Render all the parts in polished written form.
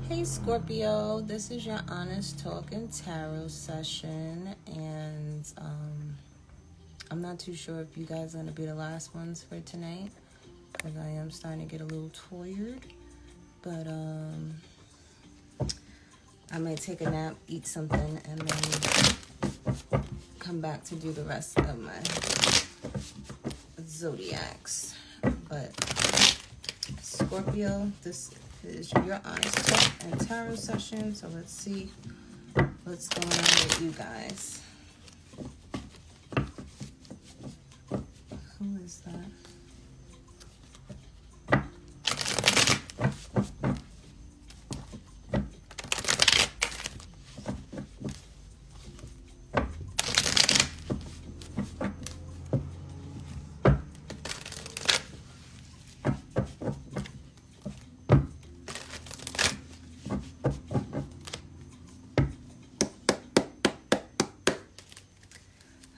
Hey Scorpio, this is your honest talking tarot session, and I'm not too sure if you guys are going to be the last ones for tonight, because I am starting to get a little tired, but I might take a nap, eat something, and then come back to do the rest of my zodiacs. But Scorpio, this is your honest talk and tarot session, so let's see what's going on with you guys. Who is that?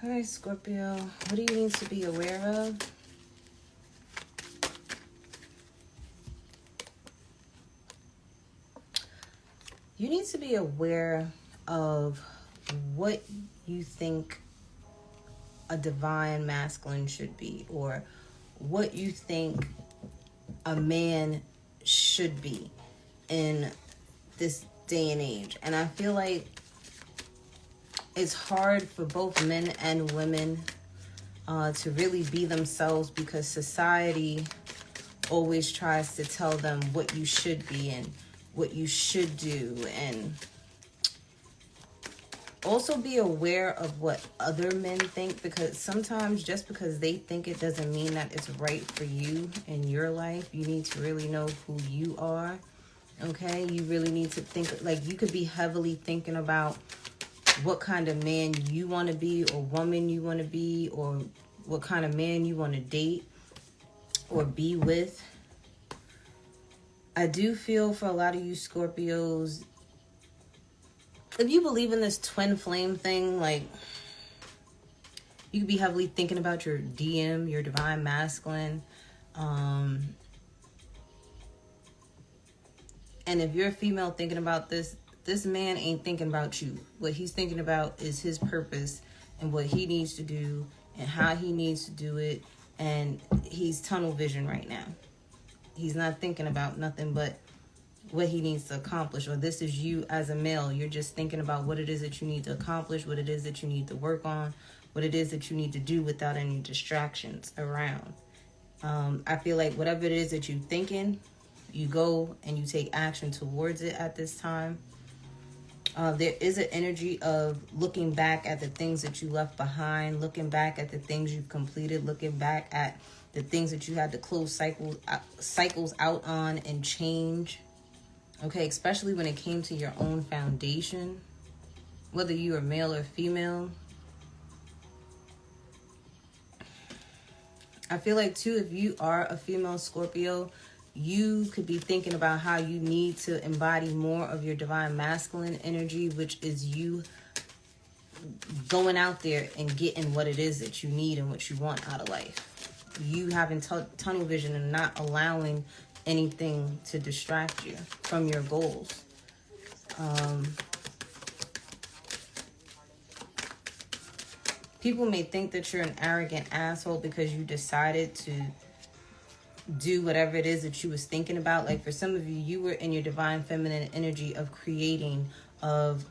All right, Scorpio, what do you need to be aware of? You need to be aware of what you think a divine masculine should be, or what you think a man should be in this day and age. And I feel like it's hard for both men and women to really be themselves, because society always tries to tell them what you should be and what you should do. And also be aware of what other men think, because sometimes just because they think it doesn't mean that it's right for you in your life. You need to really know who you are, okay? You really need to think, like, you could be heavily thinking about what kind of man you want to be, or woman you want to be, or what kind of man you want to date or be with. I do feel for a lot of you Scorpios, if you believe in this twin flame thing, like, you could be heavily thinking about your DM, your divine masculine. And if you're a female thinking about this man ain't thinking about you. What he's thinking about is his purpose and what he needs to do and how he needs to do it. And he's tunnel vision right now. He's not thinking about nothing but what he needs to accomplish. Or this is you as a male. You're just thinking about what it is that you need to accomplish, what it is that you need to work on, what it is that you need to do without any distractions around. I feel like whatever it is that you're thinking, you go and you take action towards it at this time. There is an energy of looking back at the things that you left behind, looking back at the things you've completed, looking back at the things that you had to close cycles out on and change. Okay, especially when it came to your own foundation, whether you are male or female. I feel like, too, if you are a female Scorpio, you could be thinking about how you need to embody more of your divine masculine energy, which is you going out there and getting what it is that you need and what you want out of life. You having tunnel vision and not allowing anything to distract you from your goals. People may think that you're an arrogant asshole because you decided to do whatever it is that you was thinking about. Like, for some of you, you were in your divine feminine energy of creating, of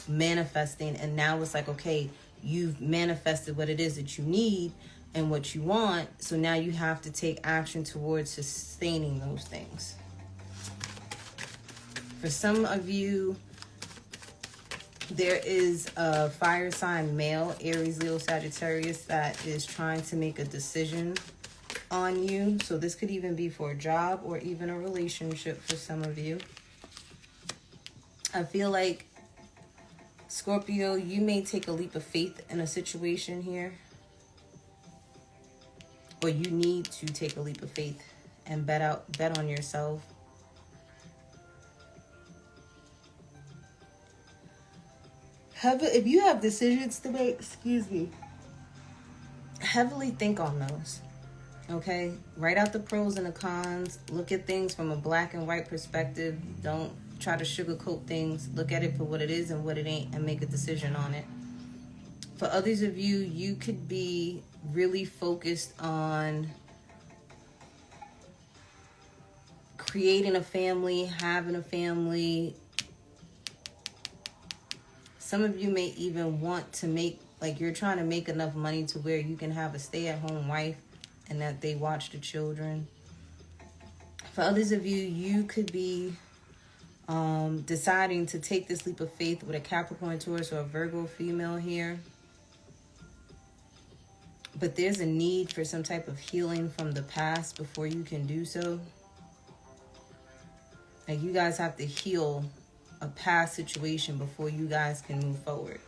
manifesting, and now it's like, okay, you've manifested what it is that you need and what you want, so now you have to take action towards sustaining those things. For some of you, there is a fire sign male, Aries, Leo, Sagittarius, that is trying to make a decision on you. So this could even be for a job or even a relationship for some of you. I feel like, Scorpio, you may take a leap of faith in a situation here, or you need to take a leap of faith and bet on yourself. If you have decisions to make, heavily think on those. Okay? Write out the pros and the cons. Look at things from a black and white perspective. Don't try to sugarcoat things. Look at it for what it is and what it ain't and make a decision on it. For others of you, you could be really focused on creating a family, having a family. Some of you may even want to make, like, you're trying to make enough money to where you can have a stay-at-home wife and that they watch the children. For others of you, you could be deciding to take this leap of faith with a Capricorn, Taurus, or a Virgo female here. But there's a need for some type of healing from the past before you can do so. Like, you guys have to heal a past situation before you guys can move forward.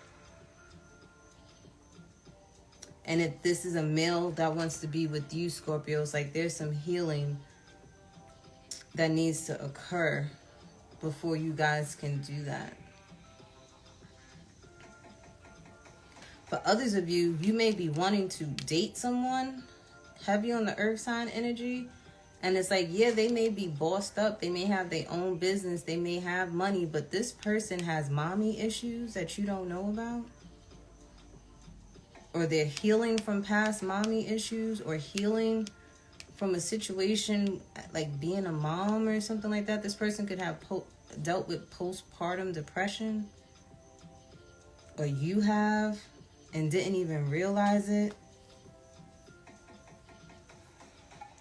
And if this is a male that wants to be with you, Scorpios, like, there's some healing that needs to occur before you guys can do that. For others of you, you may be wanting to date someone heavy on the earth sign energy. And it's like, yeah, they may be bossed up. They may have their own business. They may have money. But this person has mommy issues that you don't know about. Or they're healing from past mommy issues. Or healing from a situation like being a mom or something like that. This person could have dealt with postpartum depression. Or you have and didn't even realize it.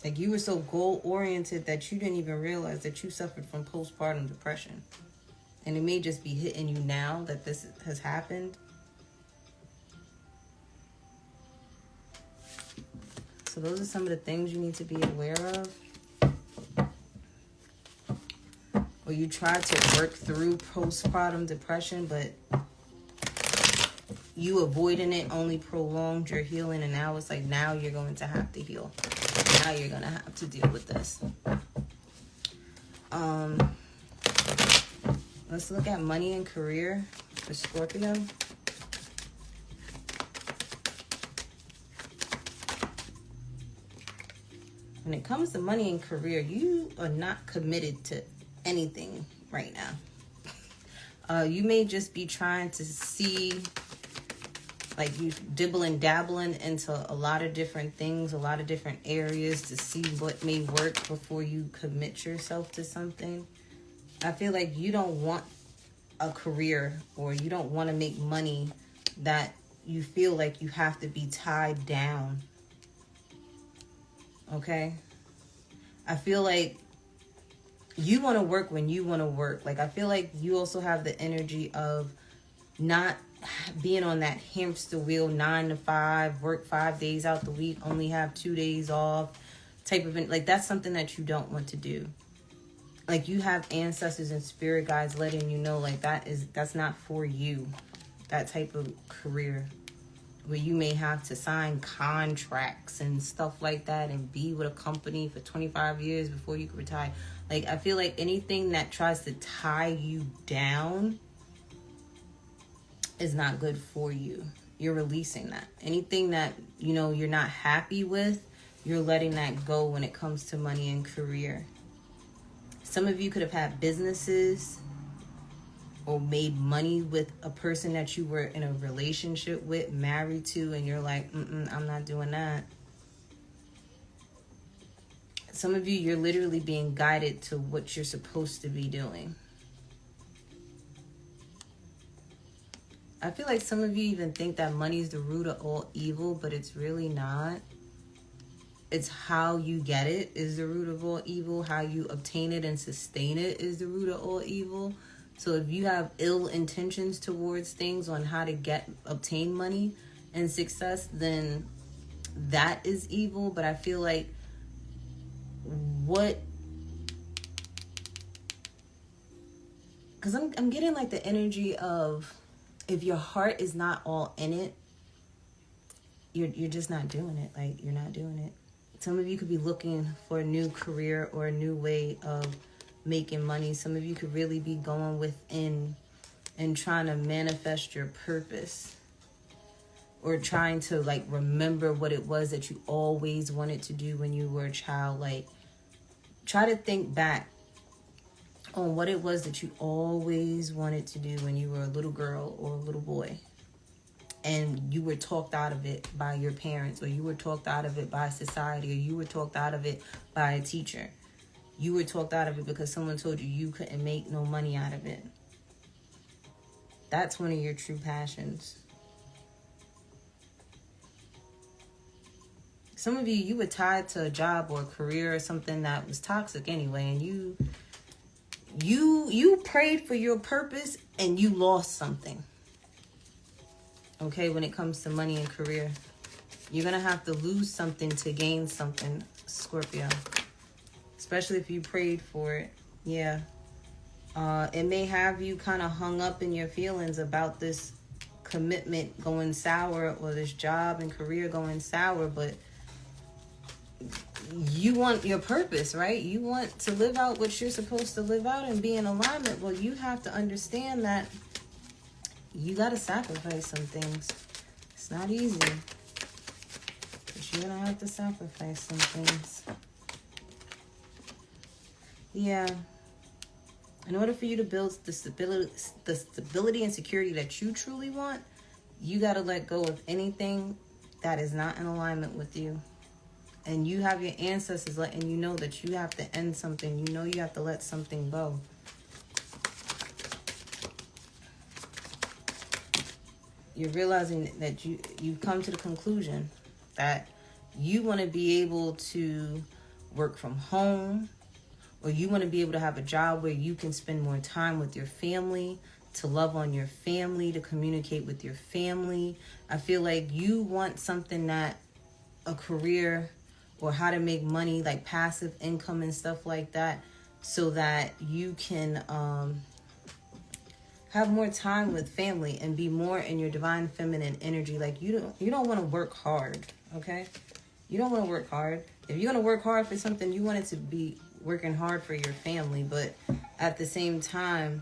Like, you were so goal-oriented that you didn't even realize that you suffered from postpartum depression. And it may just be hitting you now that this has happened. So those are some of the things you need to be aware of. Or you tried to work through postpartum depression, but you avoiding it only prolonged your healing. And now it's like, now you're going to have to heal. Now you're going to have to deal with this. Let's look at money and career for Scorpio. When it comes to money and career, you are not committed to anything right now. You may just be trying to see, like, you dibbling, dabbling into a lot of different things, a lot of different areas to see what may work before you commit yourself to something. I feel like you don't want a career, or you don't want to make money that you feel like you have to be tied down. Okay? I feel like you want to work when you want to work. Like, I feel like you also have the energy of not being on that hamster wheel, 9 to 5, work 5 days out the week, only have 2 days off type of, like, that's something that you don't want to do. Like, you have ancestors and spirit guides letting you know, like, that's not for you. That type of career where you may have to sign contracts and stuff like that and be with a company for 25 years before you can retire. Like, I feel like anything that tries to tie you down is not good for you. You're releasing that. Anything that, you know, you're not happy with, you're letting that go when it comes to money and career. Some of you could have had businesses or made money with a person that you were in a relationship with, married to, and you're like, I'm not doing that. Some of you, you're literally being guided to what you're supposed to be doing. I feel like some of you even think that money is the root of all evil, but it's really not. It's how you get it is the root of all evil. How you obtain it and sustain it is the root of all evil. So if you have ill intentions towards things on how to obtain money and success, then that is evil. But I feel like because I'm getting like the energy of, if your heart is not all in it, you're just not doing it. Like, you're not doing it. Some of you could be looking for a new career or a new way of making money. Some of you could really be going within and trying to manifest your purpose. or trying to like remember what it was that you always wanted to do when you were a child. Like, try to think back on what it was that you always wanted to do when you were a little girl or a little boy, and you were talked out of it by your parents, or you were talked out of it by society, or you were talked out of it by a teacher. You were talked out of it because someone told you you couldn't make no money out of it. That's one of your true passions. Some of you were tied to a job or a career or something that was toxic anyway, and you prayed for your purpose and you lost something. Okay, when it comes to money and career, you're going to have to lose something to gain something, Scorpio. Especially if you prayed for it. Yeah. It may have you kind of hung up in your feelings about this commitment going sour, or this job and career going sour, but you want your purpose, right? You want to live out what you're supposed to live out and be in alignment. Well, you have to understand that you got to sacrifice some things. It's not easy, but you're going to have to sacrifice some things. Yeah. In order for you to build the stability and security that you truly want, you got to let go of anything that is not in alignment with you. And you have your ancestors letting you know that you have to end something. You know you have to let something go. You're realizing that you've come to the conclusion that you want to be able to work from home, or you want to be able to have a job where you can spend more time with your family, to love on your family, to communicate with your family. I feel like you want something that, a career or how to make money, like passive income and stuff like that, so that you can have more time with family and be more in your divine feminine energy. Like, you don't want to work hard, okay? You don't want to work hard. If you're going to work hard for something, you want it to be working hard for your family, but at the same time,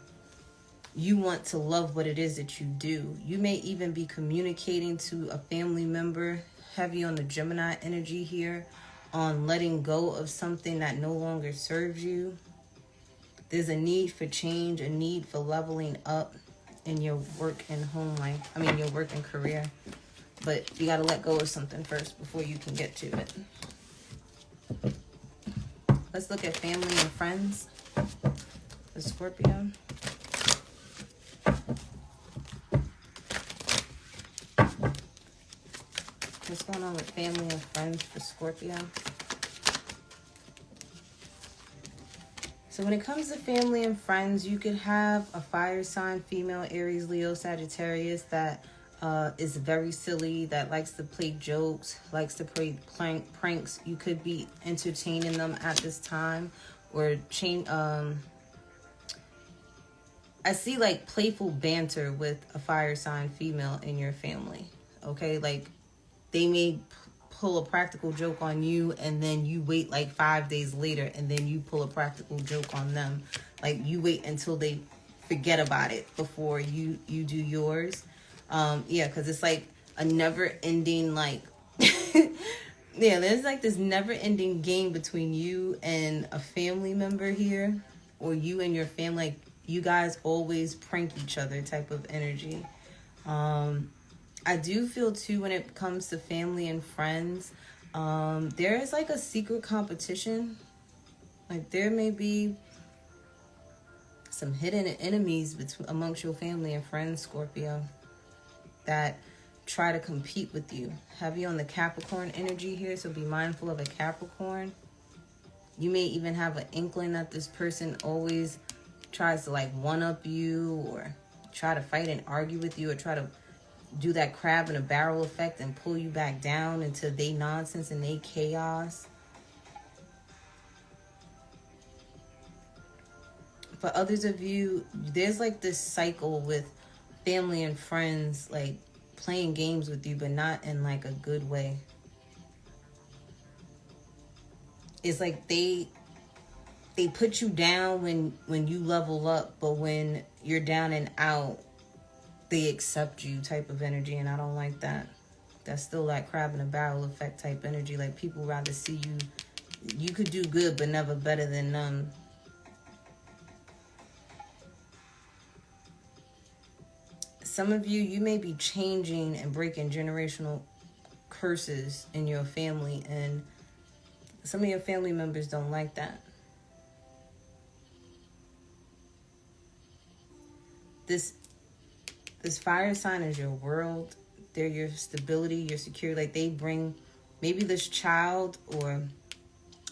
you want to love what it is that you do. You may even be communicating to a family member, heavy on the Gemini energy here, on letting go of something that no longer serves you. There's a need for change, a need for leveling up in your work and home life. Your work and career. But you got to let go of something first before you can get to it. Let's look at family and friends. The Scorpio. What's going on with family and friends for Scorpio? So when it comes to family and friends, you could have a fire sign, female, Aries, Leo, Sagittarius, that is very silly, that likes to play jokes, likes to play pranks. You could be entertaining them at this time, or I see like playful banter with a fire sign female in your family. Okay, like they may pull a practical joke on you, and then you wait like 5 days later, and then you pull a practical joke on them. Like, you wait until they forget about it before you do yours. Yeah, because it's like a never-ending, like, yeah, there's like this never-ending game between you and a family member here, or you and your family. Like, you guys always prank each other type of energy. I do feel too, when it comes to family and friends, there is like a secret competition. Like, there may be some hidden enemies amongst your family and friends, Scorpio, that try to compete with you. Have you on the Capricorn energy here, so be mindful of a Capricorn. You may even have an inkling that this person always tries to like one-up you, or try to fight and argue with you, or try to do that crab in a barrel effect and pull you back down into they nonsense and they chaos. For others of you, there's like this cycle with family and friends, like playing games with you, but not in like a good way. It's like they put you down when you level up, but when you're down and out, they accept you type of energy, and I don't like that. That's still that crab in a barrel effect type energy. Like, people rather see you could do good, but never better than them. Some of you may be changing and breaking generational curses in your family, and some of your family members don't like that. This fire sign is your world. They're your stability, your security. Like, they bring, maybe this child or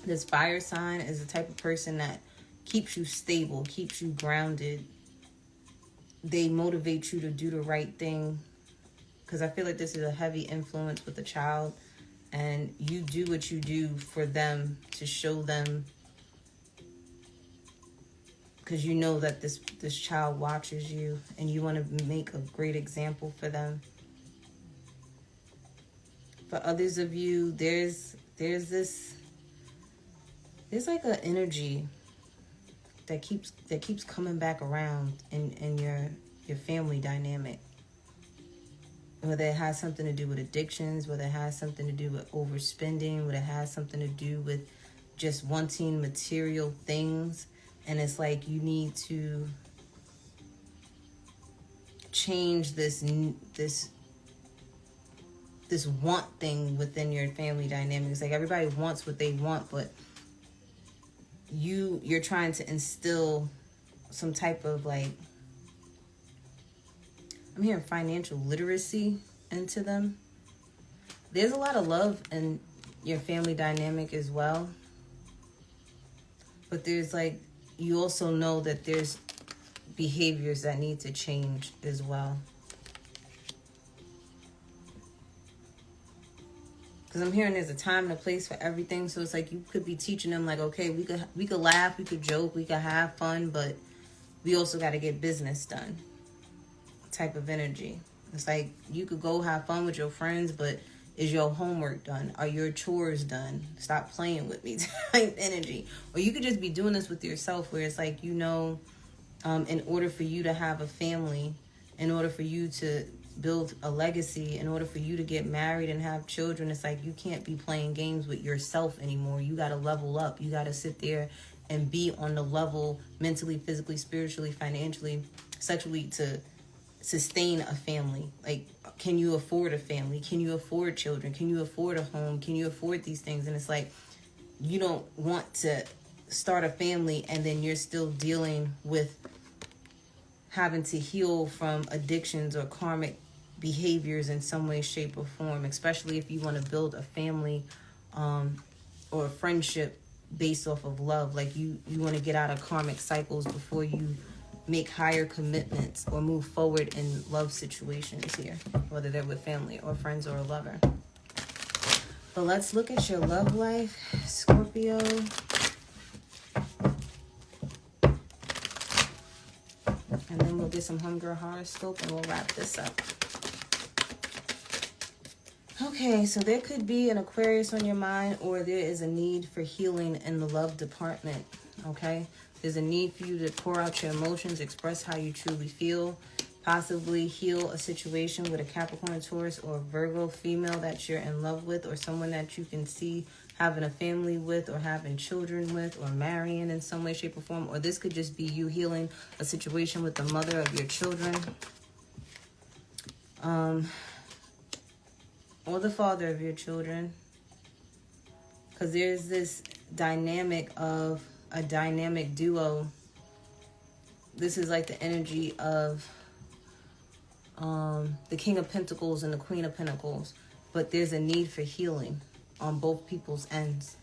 this fire sign is the type of person that keeps you stable, keeps you grounded. They motivate you to do the right thing. Because I feel like this is a heavy influence with the child. And you do what you do for them to show them. Because you know that this child watches you. And you want to make a great example for them. For others of you, there's like an energy that keeps coming back around in your family dynamic. Whether it has something to do with addictions, whether it has something to do with overspending, whether it has something to do with just wanting material things. And it's like you need to change this want thing within your family dynamics. Like, everybody wants what they want, but you're trying to instill some type of, like, I'm hearing financial literacy into them. There's a lot of love in your family dynamic as well. But there's, like, you also know that there's behaviors that need to change as well. Because I'm hearing there's a time and a place for everything. So it's like you could be teaching them, like, okay, we could laugh, we could joke, we could have fun, but we also got to get business done type of energy. It's like you could go have fun with your friends, but is your homework done? Are your chores done? Stop playing with me type energy. Or you could just be doing this with yourself, where it's like, in order for you to have a family, in order for you to build a legacy, in order for you to get married and have children, it's like you can't be playing games with yourself anymore. You got to level up. You got to sit there and be on the level mentally, physically, spiritually, financially, sexually to sustain a family. Like, can you afford a family? Can you afford children? Can you afford a home? Can you afford these things? And it's like, you don't want to start a family and then you're still dealing with having to heal from addictions or karmic behaviors in some way, shape, or form, especially if you want to build a family or a friendship based off of love. Like, you want to get out of karmic cycles before you make higher commitments or move forward in love situations here, whether they're with family or friends or a lover. But let's look at your love life, Scorpio. And then we'll get some Homegirl horoscope and we'll wrap this up. Okay, so there could be an Aquarius on your mind, or there is a need for healing in the love department, okay? There's a need for you to pour out your emotions, express how you truly feel, possibly heal a situation with a Capricorn, Taurus, or Virgo female that you're in love with, or someone that you can see having a family with, or having children with, or marrying in some way, shape, or form. Or this could just be you healing a situation with the mother of your children. Or the father of your children. Because there's this dynamic of a dynamic duo. This is like the energy of the King of Pentacles and the Queen of Pentacles. But there's a need for healing on both people's ends.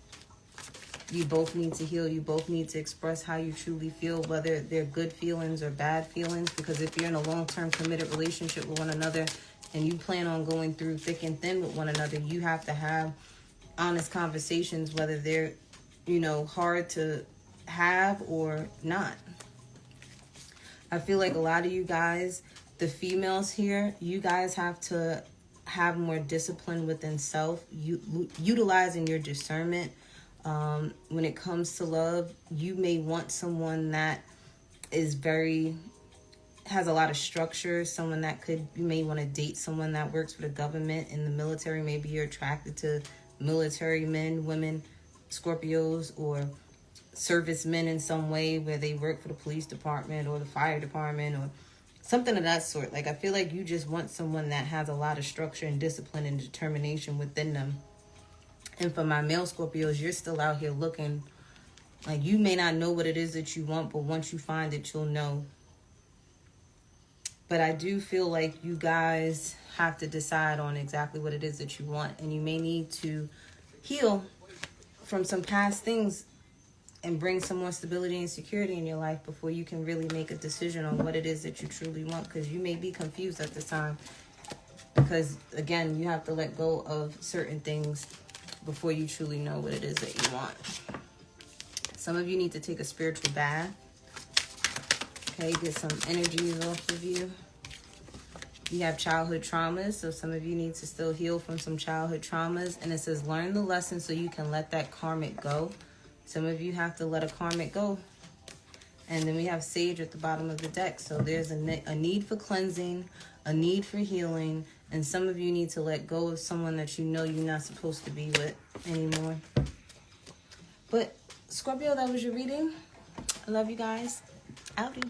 You both need to heal. You both need to express how you truly feel, whether they're good feelings or bad feelings. Because if you're in a long-term committed relationship with one another and you plan on going through thick and thin with one another, you have to have honest conversations, whether they're, hard to have or not. I feel like a lot of you guys, the females here, you guys have to have more discipline within self, utilizing your discernment. When it comes to love, you may want someone that is very has a lot of structure, someone that you may want to date someone that works for the government in the military. Maybe you're attracted to military men, women, Scorpios, or servicemen in some way where they work for the police department or the fire department or something of that sort. Like, I feel like you just want someone that has a lot of structure and discipline and determination within them. And for my male Scorpios, you're still out here looking. Like, you may not know what it is that you want, but once you find it, you'll know. But I do feel like you guys have to decide on exactly what it is that you want. And you may need to heal from some past things and bring some more stability and security in your life before you can really make a decision on what it is that you truly want. Because you may be confused at the time. Because, again, you have to let go of certain things before you truly know what it is that you want. Some of you need to take a spiritual bath. Okay, get some energies off of you. You have childhood traumas, so some of you need to still heal from some childhood traumas. And it says, learn the lesson so you can let that karmic go. Some of you have to let a karmic go. And then we have Sage at the bottom of the deck. So there's a need for cleansing, a need for healing. And some of you need to let go of someone that you know you're not supposed to be with anymore. But Scorpio, that was your reading. I love you guys. Outie.